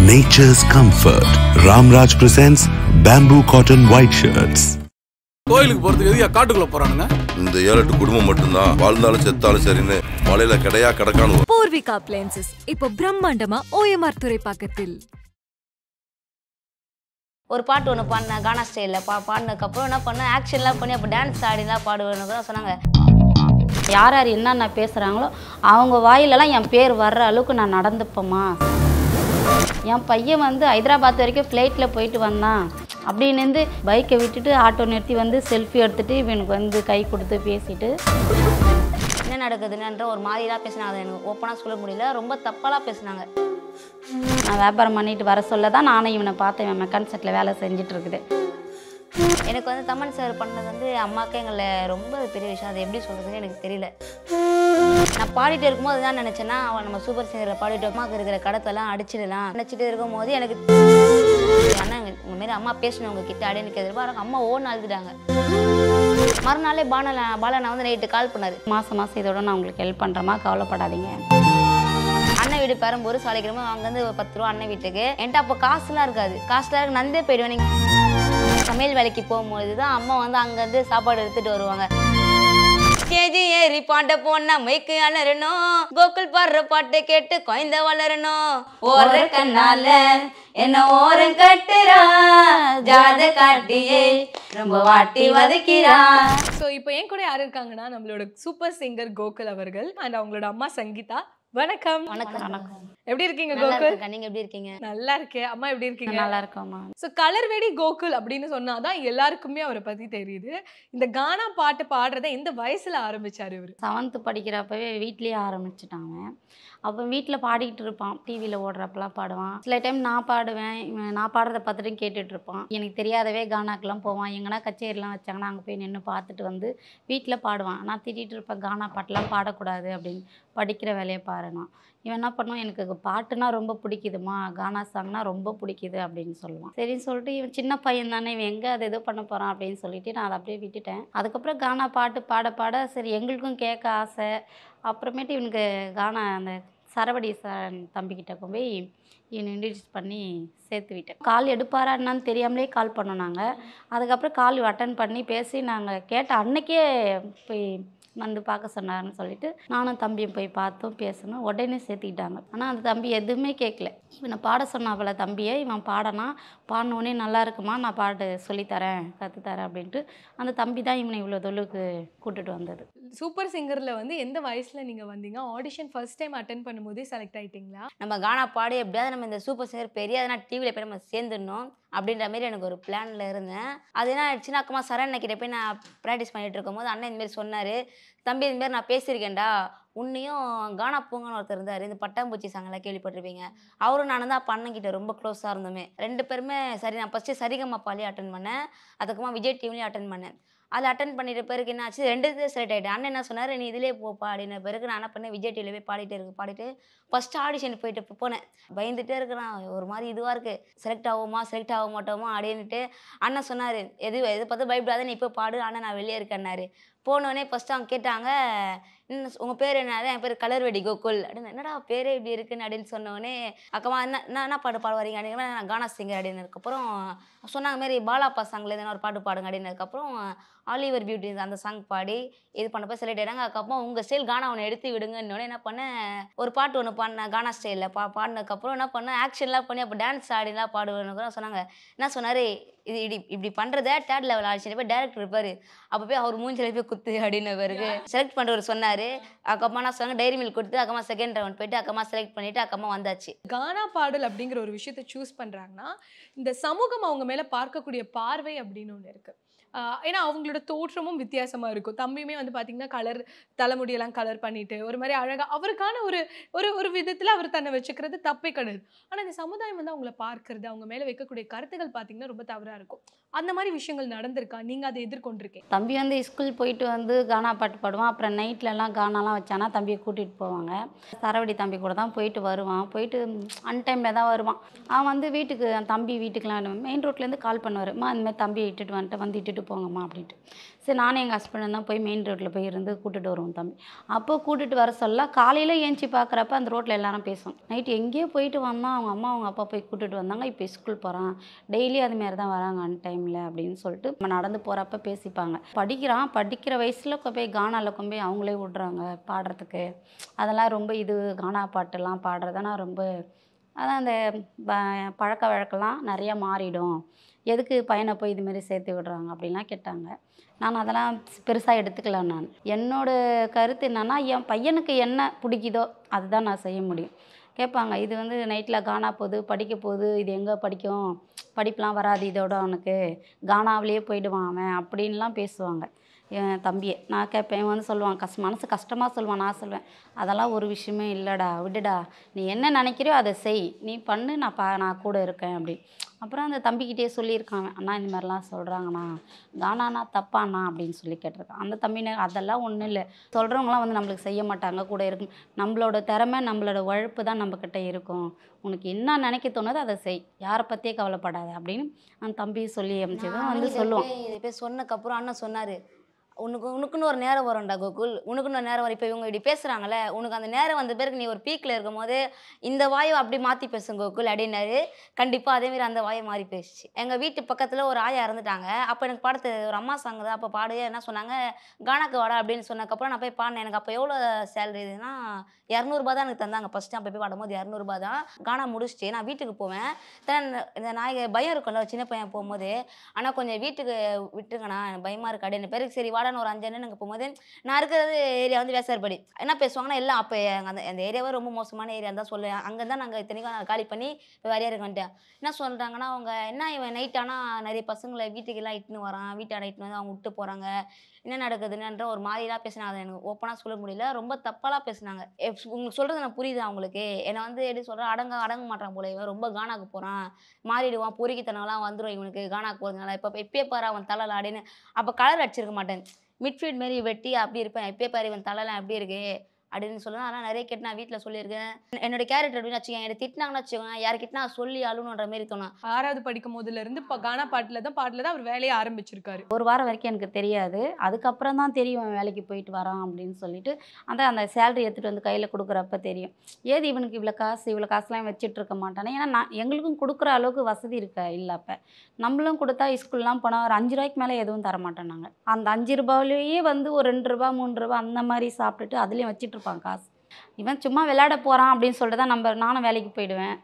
nature's comfort. Ramraj presents bamboo cotton white shirts. கோயிலுக்கு போறதுக்கு எதுக்கு காட்டுக்குள்ள போறானுங்க? இந்த 7-8 குடும்பம் மட்டும்தான் வாழ்ந்தாலும் செத்தாலும் சரின்னு மலையில கடையா கடக்கானு. பூர்விகா அப்ளையன்சஸ் இப்போ பிரம்மாண்டமா OMR துறைப்பாக்கத்தில். ஒரு பாட்டு ஒன்று பாடினேன் கானா ஸ்டைலில் பாடினதுக்கப்புறம் என்ன பண்ணேன் ஆக்ஷன்லாம் பண்ணி அப்போ டான்ஸ் ஆடிலாம் பாடுவேன்னு தான் சொன்னாங்க. யார் யார் என்னென்ன பேசுகிறாங்களோ அவங்க வாயிலெல்லாம் என் பேர் வர்ற அளவுக்கு நான் நடந்துப்பேம்மா. என் பையன் வந்து ஹைதராபாத் வரைக்கும் ஃப்ளைட்டில் போயிட்டு வந்தான் அப்படின்னு பைக்கை விட்டுட்டு ஆட்டோ நிறுத்தி வந்து செல்ஃபி எடுத்துகிட்டு இவனுக்கு வந்து கை கொடுத்து பேசிட்டு என்ன நடக்குதுன்ற ஒரு மாதிரிலாம் பேசினாங்க. அதை எனக்கு ஓப்பனாக சொல்ல முடியல, ரொம்ப தப்பாலாம் பேசினாங்க. நான் வியாபாரம் பண்ணிட்டு வர சொல்ல தான் நானும் இவனை பார்த்தேன். இவன் மெக்கானிக் செட்டில் வேலை செஞ்சிட்ருக்குது. எனக்கு வந்து தமன் சார் பண்ணது வந்து அம்மாவுக்கு எங்களை ரொம்ப பெரிய விஷயம். அது எப்படி சொல்கிறதுன்னு எனக்கு தெரியல. நான் பாடிட்டு இருக்கும்போது தான் நினச்சேன்னா அவன் நம்ம சூப்பர் சிங்கரில் பாடிட்டு அம்மாவுக்கு இருக்கிற கடத்தெல்லாம் அடிச்சிடலாம் நினச்சிட்டு இருக்கும்போது எனக்கு ஆனால் உங்கள் மாரி அம்மா பேசினவங்க கிட்ட அப்படின்னு கேட்குறப்ப அம்மா ஓன்னு அழுதுட்டாங்க. மறுநாளே பாலனை வந்து நைட்டு கால் பண்ணார். மாதம் இதோட நான் உங்களுக்கு ஹெல்ப் பண்ணுறேம்மா, கவலைப்படாதீங்க. அண்ணன் வீடு பெரம்பூர் சாலைக்கிழமை அங்கேருந்து ஒரு 10 ரூபா அண்ணன் வீட்டுக்கு. என்கிட்ட அப்போ காசுலாம் இருக்காது. காசுலாம் இருக்கு நந்தே போயிடுவேன். நீங்கள் சமையல் வேலைக்கு போகும்போது தான் அம்மா வந்து அங்கேருந்து சாப்பாடு எடுத்துகிட்டு வருவாங்க. கேஜி ஏறி பாட்ட போனா மைக்கு அலறணும், கோகுல் பாடுற பாட்டை கேட்டு குழந்த வளரணும். ஓர கண்ணால என்ன ஓரம் கட்டுறா, ஜாத காட்டியே ரொம்ப வாட்டி வதக்கிறா. ஸோ இப்போ என் கூட யார் இருக்காங்கன்னா நம்மளோட சூப்பர் சிங்கர் கோகுல் அவர்கள் அண்ட் அவங்களோட அம்மா சங்கீதா. வணக்கம். வணக்கம். வணக்கம். எப்படி இருக்கீங்க கோகுல்? நீங்க எப்படி இருக்கீங்க? நல்லா இருக்கேன். அம்மா எப்படி இருக்கீங்க? நல்லா இருக்கோம்மா. ஸோ கலர்வேடி கோகுல் அப்படின்னு சொன்னாதான் எல்லாருக்குமே அவரை பத்தி தெரியுது. இந்த கானா பாட்டு பாடுறத எந்த வயசுல ஆரம்பிச்சாரு இவர்? 7th படிக்கிறப்பவே வீட்லயே ஆரம்பிச்சுட்டாங்க. அப்போ வீட்டில் பாடிக்கிட்டு இருப்பான், டிவியில் ஓடுறப்பெல்லாம் பாடுவான். சில டைம் நான் பாடுவேன், நான் பாடுறத பார்த்துட்டு கேட்டுட்டு இருப்பான். எனக்கு தெரியாதவே கானாக்கெல்லாம் போவான். எங்கன்னா கச்சேரிலாம் வச்சாங்கன்னா அங்கே போய் நின்று பார்த்துட்டு வந்து வீட்டில் பாடுவான். நான் திட்டிகிட்டு இருப்பேன், கானா பாட்டெலாம் பாடக்கூடாது அப்படின்னு, படிக்கிற வேலையை பாருனா. இவன் என்ன பண்ணுவான், எனக்கு பாட்டுனா ரொம்ப பிடிக்குதுமா, கானா சாங்னா ரொம்ப பிடிக்குது அப்படின்னு சொல்லுவான். சரின்னு சொல்லிட்டு இவன் சின்ன பையன் தானே, இவன் எங்கே அது ஏதோ பண்ண போகிறான் அப்படின்னு சொல்லிட்டு நான் அதை அப்படியே விட்டுட்டேன். அதுக்கப்புறம் கானா பாட்டு பாட பாட சரி எங்களுக்கும் கேட்க ஆசை. அப்புறமேட்டு இவனுக்கு கானா அந்த சரவடி சார் தம்பிக்கிட்ட போய் இவனை இன்ட்ரடியூஸ் பண்ணி சேர்த்து விட்டேன். கால் எடுப்பாரா என்னான்னு தெரியாமலே கால் பண்ணோம் நாங்கள். அதுக்கப்புறம் கால் அட்டன் பண்ணி பேசி நாங்கள் கேட்ட அன்னைக்கே போய் வந்து பார்க்க சொன்னார்னு சொல்லிட்டு நானும் தம்பியும் போய் பார்த்தோம், பேசணும். உடனே சேர்த்துக்கிட்டாங்க. ஆனால் அந்த தம்பி எதுவுமே கேட்கல. இவனை பாட சொன்னாப்புல தம்பியை, இவன் பாடனா பாடினோடனே நல்லா இருக்குமா, நான் பாட்டு சொல்லித்தரேன் கற்றுத்தரேன் அப்படின்ட்டு அந்த தம்பி தான் இவனை இவ்வளோ தொழுக்கு கூப்பிட்டுட்டு வந்தது. சூப்பர் சிங்கர்ல வந்து எந்த வயசுல நீங்க வந்தீங்க? ஆடிஷன் ஃபர்ஸ்ட் டைம் அட்டென்ட் பண்ணும்போதே செலக்ட் ஆயிட்டீங்களா? நம்ம கானா பாடி எப்படியாவது நம்ம இந்த சூப்பர் சிங்கர் பெரிய எதனா டிவியில் போய் நம்ம சேர்ந்துடணும் அப்படின்ற மாதிரி எனக்கு ஒரு பிளானில் இருந்தேன். அது என்ன ஆயிடுச்சுன்னா அக்கமா சரண் கிட்ட போய் நான் ப்ராக்டிஸ் பண்ணிட்டு இருக்கும்போது அண்ணன் இந்தமாரி சொன்னார், தம்பி இதுமாரி நான் பேசியிருக்கேன்டா, உன்னையும் கானா பூங்கன்னு ஒருத்தர் இருந்தார், இந்த பட்டாம்பூச்சி சாங்கெல்லாம் கேள்விப்பட்டிருப்பீங்க. அவரும் நானும் தான் அப்போ அண்ணன்கிட்ட ரொம்ப க்ளோஸாக இருந்தோமே. 2 பேருமே சரி. நான் ஃபஸ்ட்டு சரிகம்மாப்பாலையும் அட்டன் பண்ணேன், அதுக்கப்புறமா விஜய் டிவிலையும் அட்டன் பண்ணேன். அதில் அட்டன் பண்ணிட்ட பிறகு என்ன ஆச்சு, 2 செலக்ட் ஆகிட்டேன். அண்ணன் என்ன சொன்னார், நீ இதிலே போப்பா அப்படின்ன பிறகு நான் என்ன பண்ணேன், விஜய் டிவியில் போய் பாடிட்டு ஃபஸ்ட்டு ஆடிஷன் போயிட்டு போனேன். பயந்துகிட்டே இருக்கிறான், ஒரு மாதிரி இதுவாக இருக்குது, செலக்ட் ஆக மாட்டோமா அப்படின்ட்டு. அண்ணன் சொன்னார், எது பார்த்து பயப்படாத, நீ இப்போ பாடு, அண்ணன் நான் வெளியே இருக்கேன்னாரு. போனோடனே ஃபஸ்ட்டு அவங்க கேட்டாங்க, உங்கள் பேர் என்ன? என் பேர் கலர்வேடி கோகுல் அப்படின்னு. என்னடா பேரே இப்படி இருக்குன்னு அப்படின்னு சொன்னோடனே அக்கமா என்ன பாட்டு பாட வரீங்க அப்படிங்கிற நான் கானா சிங்கர் அப்படின்னதுக்கப்புறம் சொன்னாங்க மாரி பாலாப்பா சாங்கில் எதனா ஒரு பாட்டு பாடுங்க அப்படின்னதுக்கப்புறம் ஆலிவர் பியூட்டி அந்த சாங் பாடி இது பண்ணப்போ செலக்ட் ஆகிட்டாங்க. அதுக்கப்புறம் உங்கள் ஸ்டைல் கானா ஒன்று எடுத்து விடுங்கன்னோடனே என்ன பண்ணேன், ஒரு பாட்டு ஒன்று பாடினேன் கானா ஸ்டைலில் பாடினதுக்கப்புறம் என்ன பண்ணேன் ஆக்ஷன்லாம் பண்ணி அப்போ டான்ஸ் ஆடிலாம் பாடுவேன்னு சொன்னாங்க. என்ன சொன்னார், இது இப்படி பண்ணுறத 3rd லெவல் ஆடிஷன் போய் டேரக்டர் இருப்பார், அப்போ போய் அவர் மூஞ்சில போய் குத்து அப்படின்னு பிறகு செலக்ட் பண்ணுறவர் சொன்னார். அக்கமா நான் சொன்னாங்க டைரி மில்க் கொடுத்து அக்கமா செகண்ட் ரவுண்ட் போயிட்டு அக்கமா செலக்ட் பண்ணிவிட்டு அக்கமா வந்தாச்சு. கானா பாடல் அப்படிங்கிற ஒரு விஷயத்தை சூஸ் பண்ணுறாங்கன்னா இந்த சமூகம் அவங்க மேலே பார்க்கக்கூடிய பார்வை அப்படின்னு ஒன்று இருக்குது. ஏன்னா அவங்களோட தோற்றமும் வித்தியாசமாக இருக்கும். தம்பியுமே வந்து பார்த்திங்கன்னா தலைமுடியெல்லாம் கலர் பண்ணிட்டு ஒரு மாதிரி அழகாக அவருக்கான ஒரு ஒரு ஒரு விதத்தில் அவர் தன்னை வச்சுக்கிறது தப்பே கிடையாது. ஆனால் இந்த சமுதாயம் வந்து அவங்கள பார்க்கறது, அவங்க மேலே வைக்கக்கூடிய கருத்துக்கள் பார்த்திங்கன்னா ரொம்ப தவறாக இருக்கும். அந்த மாதிரி விஷயங்கள் நடந்திருக்கா? நீங்கள் அதை எதிர்கொண்டிருக்கீங்க? தம்பி வந்து ஸ்கூல் போயிட்டு வந்து கானா பாட்டு பாடுவான். அப்புறம் நைட்லலாம் கானாலாம் வச்சானா தம்பியை கூட்டிகிட்டு போவாங்க. சரவடி தம்பி கூட தான் போயிட்டு வருவான். போயிட்டு அன்டைமில் தான் வருவான். அவன் வந்து வீட்டுக்கு தம்பி வீட்டுக்கெலாம் மெயின் ரோட்லேருந்து கால் பண்ணுவார், அம்மா இந்தமாதிரி தம்பியை இட்டுட்டு வந்துட்டு போயிட்டு போங்கம்மா அப்படின்ட்டு. சரி நானும் எங்கள் ஹஸ்பண்டும் தான் போய் மெயின் ரோட்டில் போய் இருந்து கூட்டிகிட்டு வருவோம் தம்பி. அப்போ கூட்டிகிட்டு வர சொல்ல காலையில் ஏஞ்சி பார்க்குறப்ப அந்த ரோட்டில் எல்லாரும் பேசுவோம். நைட்டு எங்கேயோ போயிட்டு வந்தான், அவங்க அம்மா அவங்க அப்பா போய் கூட்டிகிட்டு வந்தாங்க, இப்போ ஸ்கூல் போகிறான், டெய்லி அதுமாரி தான் வராங்க அன் டைமில் அப்படின்னு சொல்லிட்டு நம்ம நடந்து போகிறப்ப பேசிப்பாங்க. படிக்கிறான், படிக்கிற வயசில் போய் கானாவில் கொண்டு போய் அவங்களே விட்றாங்க பாடுறதுக்கு. அதெல்லாம் ரொம்ப இது கானா பாட்டெல்லாம் பாடுறதுனா ரொம்ப அதான் அந்த பழக்க வழக்கெல்லாம் நிறையா மாறிடும், எதுக்கு பையனை போய் இதுமாரி சேர்த்து விடுறாங்க அப்படின்லாம் கேட்டாங்க. நான் அதெல்லாம் பெருசாக எடுத்துக்கல. நான் என்னோடய கருத்து என்னென்னா, என் பையனுக்கு என்ன பிடிக்குதோ அதுதான் நான் செய்ய முடியும். கேட்பாங்க, இது வந்து நைட்டில் கானா போகுது, படிக்க போகுது, இது எங்கே படிக்கும், படிப்புலாம் வராது இதோட, அவனுக்கு கானாவிலேயே போயிடுவான் அவன் அப்படின்லாம் பேசுவாங்க என் தம்பியை. நான் கேட்பேன், இவன் வந்து சொல்லுவான், மனசு கஷ்டமாக சொல்லுவான். நான் சொல்வேன், அதெல்லாம் ஒரு விஷயமே இல்லைடா, விடுடா, நீ என்ன நினைக்கிறியோ அதை செய், நீ பண்ணு, நான் கூட இருக்கேன் அப்படி. அப்புறம் அந்த தம்பிக்கிட்டே சொல்லியிருக்கான், அண்ணா இந்த மாதிரிலாம் சொல்கிறாங்கண்ணா, கானாண்ணா தப்பாண்ணா அப்படின்னு சொல்லி கேட்டிருக்கான். அந்த தம்பினே அதெல்லாம் ஒன்றும் இல்லை, சொல்கிறவங்களாம் வந்து நம்மளுக்கு செய்ய மாட்டாங்க, கூட இருக்கும், நம்மளோட திறமை நம்மளோட உழைப்பு தான் நம்மக்கிட்ட இருக்கும், உனக்கு என்ன நினைக்க தோணுதோ அதை செய், யாரை பற்றியே கவலைப்படாத அப்படின்னு அந்த தம்பி சொல்லி அமைச்சதும் வந்து சொல்லுவான். இதை போய் சொன்னதுக்கப்புறம் அண்ணன் சொன்னார், உனக்குன்னு ஒரு நேரம் வரும்டா கோகுல், உனக்குன்னு ஒரு நேரம் வரும். இப்போ இவங்க இப்படி பேசுகிறாங்களே, உனக்கு அந்த நேரம் வந்த பிறகு நீ ஒரு பீக்கில் இருக்கும் போது இந்த வாயை அப்படி மாற்றி பேசுங்க கோகுல் அப்படின்னாரு. கண்டிப்பாக அதேமாரி அந்த வாயை மாறி பேசிச்சு. எங்கள் வீட்டு பக்கத்தில் ஒரு ஆயா இறந்துட்டாங்க. அப்போ எனக்கு பாடத்து ஒரு அம்மா சாங் தான் அப்போ பாடு என்ன சொன்னாங்க, கானாக்கு வாடா அப்படின்னு சொன்னதுக்கப்புறம் நான் போய் பாடினேன். எனக்கு அப்போ எவ்வளோ சேலரி இதுன்னா 200 தான் எனக்கு தந்தாங்க. ஃபஸ்ட்டு அப்போ போய் பாடும்போது 200 தான். கானா முடிச்சுட்டு நான் வீட்டுக்கு போவேன். இந்த நாய் பயம் இருக்கும்ல சின்ன பையன் போகும்போது, ஆனால் கொஞ்சம் வீட்டுக்கு விட்டுருங்கண்ணா பயமாக இருக்கு அப்படின்னு பேருக்கு. சரி வாடான்னு ஒரு 5 அண்ணன் அங்கே போகும்போது, நான் இருக்கிறது ஏரியா வந்து வேசார்படி. என்ன பேசுவாங்கன்னா எல்லாம் அப்போ அந்த ஏரியாவே ரொம்ப மோசமான ஏரியான்னு தான் சொல்லுவேன். அங்கே தான் நாங்கள் இத்தனைக்கும் காலி பண்ணி இப்போ வேறு யாருக்கு வந்துட்டேன். என்ன சொல்கிறாங்கன்னா, அவங்க என்ன இவன் நைட் ஆனால் நிறைய பசங்களை வீட்டுக்கெல்லாம் இட்டுன்னு வரான், வீட்டாட இட்டுன்னு வந்து அவங்க விட்டு போகிறாங்க, என்ன நடக்குதுன்ற ஒரு மாதிரிலாம் பேசினாங்க. அதை எனக்கு ஓப்பனாக சொல்ல முடியல, ரொம்ப தப்பாலாம் பேசினாங்க. உங்களுக்கு சொல்கிறது நான் புரியுது அவங்களுக்கு. என்னை வந்து எப்படி சொல்கிறேன், அடங்க மாட்டான் போல, இவன் ரொம்ப கானாக்கு போகிறான், மாறிடுவான், பொறுக்கித்தனம்லாம் வந்துடும் இவனுக்கு கானாக்கு போகிறதுனால, இப்பயே பாரு அவன் தலையில் அப்படின்னு. அப்போ கலர் அடிச்சிருக்க மாட்டேன், மிட்ஃபீல்ட் மாரி வெட்டி அப்படி இருப்பேன். இப்பயே பாரு இவன் தலைலாம் எப்படி இருக்கு அப்படின்னு சொல்லலாம். அதெல்லாம் நிறைய கேட்டு நான் வீட்டில் சொல்லியிருக்கேன். என்னோட கேரக்டர் அப்படின்னு வச்சுக்கோங்க, என்னை திட்டினாங்கன்னு வச்சுக்கோங்க, யாருக்கிட்ட நான் சொல்லி அழுணுன்ற மாரி தோணும். 6வது படிக்கும் போதுலேருந்து இப்போ கானா பாட்டில் தான் அவர் வேலையை ஆரம்பிச்சிருக்காரு. ஒரு வாரம் வரைக்கும் எனக்கு தெரியாது, அதுக்கப்புறம் தான் தெரியும் வேலைக்கு போயிட்டு வரான் அப்படின்னு சொல்லிட்டு. அந்த சேலரி எடுத்துகிட்டு வந்து கையில் கொடுக்குறப்ப தெரியும், ஏது இவனுக்கு இவ்வளோ காசுலாம் வச்சுட்டு இருக்க மாட்டானே. ஏன்னா எங்களுக்கும் கொடுக்குற அளவுக்கு வசதி இல்லை. அப்போ நம்மளும் கொடுத்தா ஸ்கூல்லாம் போனால் ஒரு 5 ரூபாய்க்கு மேலே எதுவும் தரமாட்டோம் நாங்கள். அந்த 5 ரூபாயிலேயே வந்து ஒரு 2 ரூபா 3 ரூபா அந்த மாதிரி சாப்பிட்டுட்டு அதுலேயும் வச்சுட்டு இருப்பான் காசு. இவன் சும்மா விளையாட போகிறான் அப்படின்னு சொல்லிட்டு தான் நானும் வேலைக்கு போயிடுவேன்.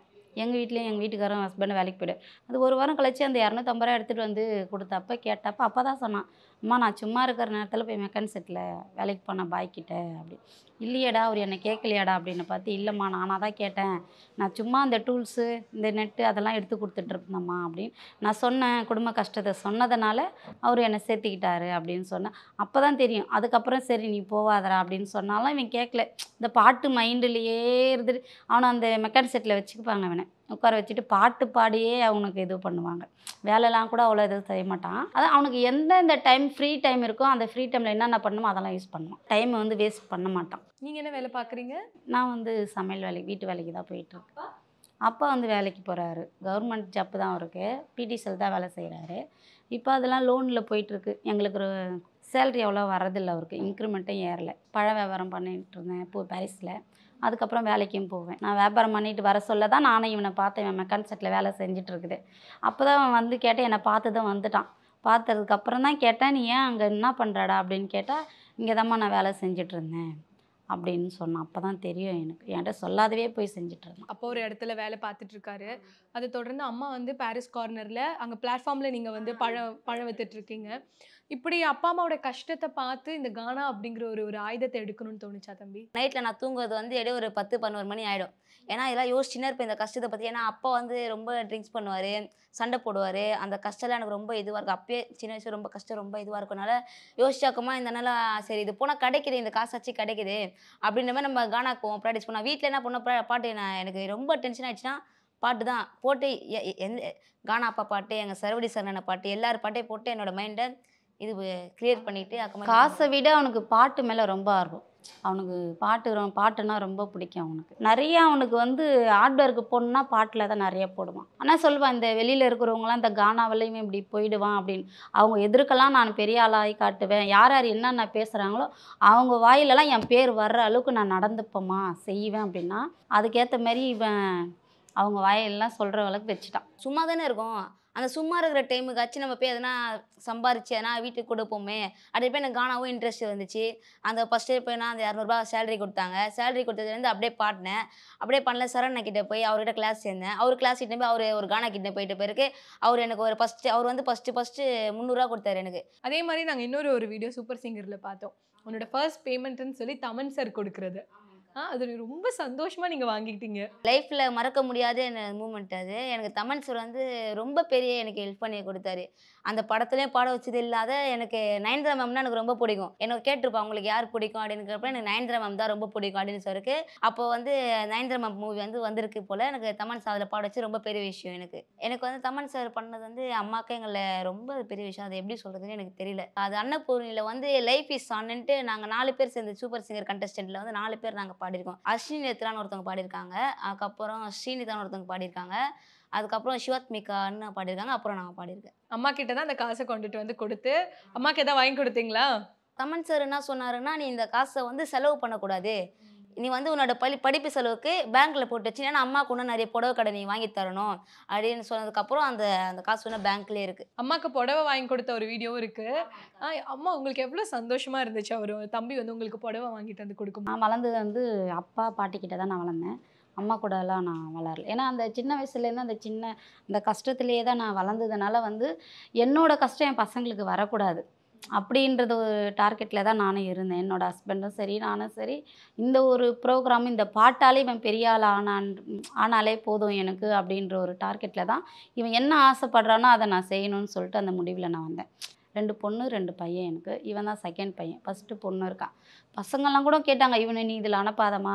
எங்கள் வீட்லேயும் எங்கள் வீட்டுக்காரன் ஹஸ்பண்டும் வேலைக்கு போயிடுவேன். அது ஒரு வாரம் கழிச்சு அந்த 250 ரூபா எடுத்துகிட்டு வந்து கொடுத்தப்ப கேட்டப்போ அப்போ தான் சொன்னான், அம்மா நான் சும்மா இருக்கிற நேரத்தில் போய் மெக்கானிக் செட்டில் வேலைக்கு போனேன் பாய்க்கிட்ட அப்படி. இல்லையடா அவர் என்னை கேட்கலையாடா அப்படின்னு பார்த்து, இல்லைம்மா நானாக தான் கேட்டேன், நான் சும்மா இந்த டூல்ஸு இந்த நெட்டு அதெல்லாம் எடுத்து கொடுத்துட்ருந்தேம்மா அப்படின்னு நான் சொன்னேன். குடும்ப கஷ்டத்தை சொன்னதுனால அவர் என்னை சேர்த்துக்கிட்டாரு அப்படின்னு சொன்னேன். அப்போ தான் தெரியும். அதுக்கப்புறம் சரி நீ போவாதரா அப்படின்னு சொன்னாலும் இவன் கேட்கல. இந்த பாட்டு மைண்டுலேயே இருந்துட்டு அவனை அந்த மெக்கானிக் செட்டில் வச்சுக்குப்பாங்க, அவனை உட்கார வச்சுட்டு பாட்டு பாடியே அவனுக்கு இது பண்ணுவாங்க. வேலைலாம் கூட அவ்வளோ எதுவும் செய்ய மாட்டான். அதான் அவனுக்கு எந்தெந்த டைம் ஃப்ரீ டைம் இருக்கோ அந்த ஃப்ரீ டைமில் என்னென்ன பண்ணணுமோ அதெல்லாம் யூஸ் பண்ணுவான். டைமை வந்து வேஸ்ட் பண்ண மாட்டான். நீங்கள் என்ன வேலை பார்க்குறீங்க? நான் வந்து சமையல் வேலைக்கு வீட்டு வேலைக்கு தான் போயிட்டுருக்கேன். அப்பா வந்து வேலைக்கு போகிறாரு, கவர்மெண்ட் ஜாப் தான் அவருக்கு, பிடிசிஎல் தான் வேலை செய்கிறாரு. இப்போ அதெல்லாம் லோனில் போயிட்டுருக்கு. எங்களுக்கு ஒரு சேலரி அவ்வளோ வரதில்லை அவருக்கு, இன்க்ரிமெண்ட்டும் ஏறலை. பழ வியாபாரம் பண்ணிகிட்டு இருந்தேன் பாரிஸில். அதுக்கப்புறம் வேலைக்கும் போவேன். நான் வியாபாரம் பண்ணிட்டு வர சொல்ல தான் நானும் இவனை பார்த்தேன், இவன் மெக்கானிக் செட்டில் வேலை செஞ்சிட்ருக்குது. அப்போ தான் அவன் வந்து கேட்டேன், என்னை பார்த்து தான் வந்துட்டான். பார்த்ததுக்கப்புறம் தான் கேட்டேன், நீ ஏன் அங்கே என்ன பண்ணுறடா அப்படின்னு கேட்டால், இங்கே தான்மா நான் வேலை செஞ்சிட்ருந்தேன் அப்படின்னு சொன்னான். அப்போ தான் தெரியும் எனக்கு, என்கிட்ட சொல்லாதவே போய் செஞ்சிட்ருந்தேன். அப்போ ஒரு இடத்துல வேலை பார்த்துட்ருக்காரு. அதை தொடர்ந்து அம்மா வந்து பாரிஸ் கார்னரில் அங்கே பிளாட்ஃபார்மில் நீங்கள் வந்து பழம் வித்துட்ருக்கீங்க. இப்படி அப்பா அம்மாவோட கஷ்டத்தை பார்த்து இந்த கானா அப்படிங்கிற ஒரு ஆயுதத்தை எடுக்கணும்னு தோணுச்சா தம்பி? நைட்டில் நான் தூங்குறது வந்து இடையே ஒரு 10-11 மணி ஆகிடும். ஏன்னா இதெல்லாம் யோசிச்சுன்னே இருப்பேன் இந்த கஷ்டத்தை பற்றி. ஏன்னா அப்பா வந்து ரொம்ப ட்ரிங்க்ஸ் பண்ணுவார், சண்டை போடுவார். அந்த கஷ்டம்லாம் எனக்கு ரொம்ப இதுவாக இருக்கும். அப்பயே சின்ன வயசு ரொம்ப கஷ்டம் ரொம்ப இதுவாக இருக்கனால யோசிச்சாக்கமா இந்த நல்லா சரி இது போனால் கிடைக்குது, இந்த காசாச்சு கிடைக்குது அப்படின்ற மாதிரி நம்ம கானாக்கு போவோம், ப்ராக்டிஸ் பண்ணோம். வீட்டில் என்ன பண்ணோம் பாட்டு, எனக்கு ரொம்ப டென்ஷன் ஆகிடுச்சுன்னா பாட்டு தான் போட்டு எந்த கானா அப்பா பாட்டு, எங்கள் சரவடி சரண பாட்டு, எல்லார் பாட்டையும் போட்டு என்னோடய மைண்டை இது கிளியர் பண்ணிவிட்டு காசை விட அவனுக்கு பாட்டு மேலே ரொம்ப ஆர்வம். அவனுக்கு பாட்டுனா ரொம்ப பிடிக்கும் அவனுக்கு. நிறையா அவனுக்கு வந்து ஹார்ட் ஒர்க்கு போடணுன்னா பாட்டில் தான் நிறைய போடுவான். ஆனால் சொல்லுவான், இந்த வெளியில் இருக்கிறவங்களாம் இந்த கானாவிலையுமே இப்படி போயிடுவான் அப்படின்னு. அவங்க எதிர்க்கெல்லாம் நான் பெரிய ஆளாகி காட்டுவேன். யார் யார் என்னென்ன பேசுகிறாங்களோ அவங்க வாயிலெல்லாம் என் பேர் வர்ற அளவுக்கு நான் நடந்துப்பேம்மா செய்வேன் அப்படின்னா, அதுக்கேற்ற மாதிரி இவன் அவங்க வாயிலெல்லாம் சொல்கிற அளவுக்கு வச்சுட்டான். சும்மா தானே இருக்கும். அந்த சும்மா இருக்கிற டைமுக்காச்சும் நம்ம போய் எதனா சம்பாரிச்சு எதனா வீட்டுக்கு கொடுப்போமே அப்படி போய் எனக்கு கானாவும் இன்ட்ரெஸ்ட் வந்துச்சு. அந்த ஃபஸ்ட்டே போய் நான் அந்த 200 சேலரி கொடுத்தாங்க. சேலரி கொடுத்ததுலேருந்து அப்படியே பாடினேன். அப்படியே பண்ணல சரவணா கிட்டே போய் அவர்கிட்ட கிளாஸ் சேர்ந்தேன். அவர் கிளாஸ் கிட்டே போய் அவர் ஒரு கானா கிட்டே போயிட்டு பிறகு அவர் எனக்கு ஒரு அவர் வந்து ஃபஸ்ட்டு 300 கொடுத்தாரு எனக்கு. அதே மாதிரி நாங்கள் இன்னொரு வீடியோ சூப்பர் சிங்கரில் பார்த்தோம். உன்னோட ஃபர்ஸ்ட் பேமெண்ட்னு சொல்லி தமன் சார் கொடுக்குறது. அது ரொம்ப சந்தோஷமாக நீங்கள் வாங்கிக்கிட்டீங்க. லைஃப்பில் மறக்க முடியாத மூமெண்ட் அது. எனக்கு தமன் சார் வந்து ரொம்ப பெரிய எனக்கு ஹெல்ப் பண்ணி கொடுத்தாரு. அந்த படத்துலேயும் பாட வச்சது இல்லாத எனக்கு நயன்தாரா மேம்னா எனக்கு ரொம்ப பிடிக்கும். எனக்கு கேட்டிருப்பேன் உங்களுக்கு யார் பிடிக்கும் அப்படின்னுக்கிறப்ப எனக்கு நயன்தாரா மேம் தான் ரொம்ப பிடிக்கும் அப்படின்னு சொல்லிருக்கு. அப்போ வந்து நயன்தாரா மேம் மூவி வந்து வந்திருக்கு போல். எனக்கு தமன் சார் அதில் பாட வச்சு ரொம்ப பெரிய விஷயம் எனக்கு. எனக்கு வந்து தமன் சார் பண்ணது வந்து அம்மாவுக்கு எங்களை ரொம்ப பெரிய விஷயம். அதை எப்படி சொல்கிறதுன்னு எனக்கு தெரியல. அது அன்னபூர்ணியில் வந்து லைஃப் இஸ் ஆன்னுட்டு நாங்கள் 4 பேர் சேர்ந்து சூப்பர் சிங்கர் கண்டஸ்டன்ட்டில் வந்து 4 பேர் நாங்கள் பாடியிருக்கோம். அஸ்வினி நேத்ரான்னு ஒருத்தவங்க பாடியிருக்காங்க. அதுக்கப்புறம் ஸ்ரீனிதான்னு ஒருத்தவங்க பாடியிருக்காங்க. அதுக்கப்புறம் சிவாத்மிகான்னு பாடியிருக்காங்க. அப்புறம் நாங்கள் பாடியிருக்கேன். அம்மா கிட்ட தான் அந்த காசை கொண்டுட்டு வந்து கொடுத்து அம்மாக்கு எதாவது வாங்கி கொடுத்தீங்களா? தமன் சார் என்ன சொன்னாருன்னா, நீ இந்த காசை வந்து செலவு பண்ணக்கூடாது. நீ வந்து உன்னோட படிப்பு செலவுக்கு பேங்க்கில் போட்டு வச்சு, ஏன்னா அம்மாவுக்கு இன்னும் நிறைய புடவை கடை நீ வாங்கி தரணும் அப்படின்னு சொன்னதுக்கப்புறம் அந்த காசு ஒன்று பேங்க்லேயே இருக்குது. அம்மாவுக்கு புடவை வாங்கி கொடுத்த ஒரு வீடியோவும் இருக்குது. அம்மா உங்களுக்கு எவ்வளோ சந்தோஷமாக இருந்துச்சு அவர் தம்பி வந்து உங்களுக்கு புடவை வாங்கிட்டு வந்து கொடுக்கும்? நான் வளர்ந்தது வந்து அப்பா பாட்டிக்கிட்ட தான் நான் வளர்ந்தேன். அம்மா கூடலாம் நான் வளரல. ஏன்னா அந்த சின்ன வயசுலேருந்து அந்த கஷ்டத்துலேயே தான் நான் வளர்ந்ததுனால வந்து என்னோடய கஷ்டம் என் பசங்களுக்கு வரக்கூடாது அப்படின்றது ஒரு டார்கெட்டில் தான் நானும் இருந்தேன். என்னோடய ஹஸ்பண்டும் சரி நானும் சரி இந்த ஒரு ப்ரோக்ராம் இந்த பாட்டாலே இவன் பெரிய ஆள் ஆனாலே போதும் எனக்கு அப்படின்ற ஒரு டார்கெட்டில் தான் இவன் என்ன ஆசைப்படுறானோ அதை நான் செய்யணும்னு சொல்லிட்டு அந்த முடிவில் நான் வந்தேன். 2 பொண்ணு 2 பையன் எனக்கு. இவன் தான் செகண்ட் பையன். ஃபஸ்ட்டு பொண்ணு இருக்கான். பசங்கள்லாம் கூட கேட்டாங்க, இவனை நீ இதில் அனுப்பாதம்மா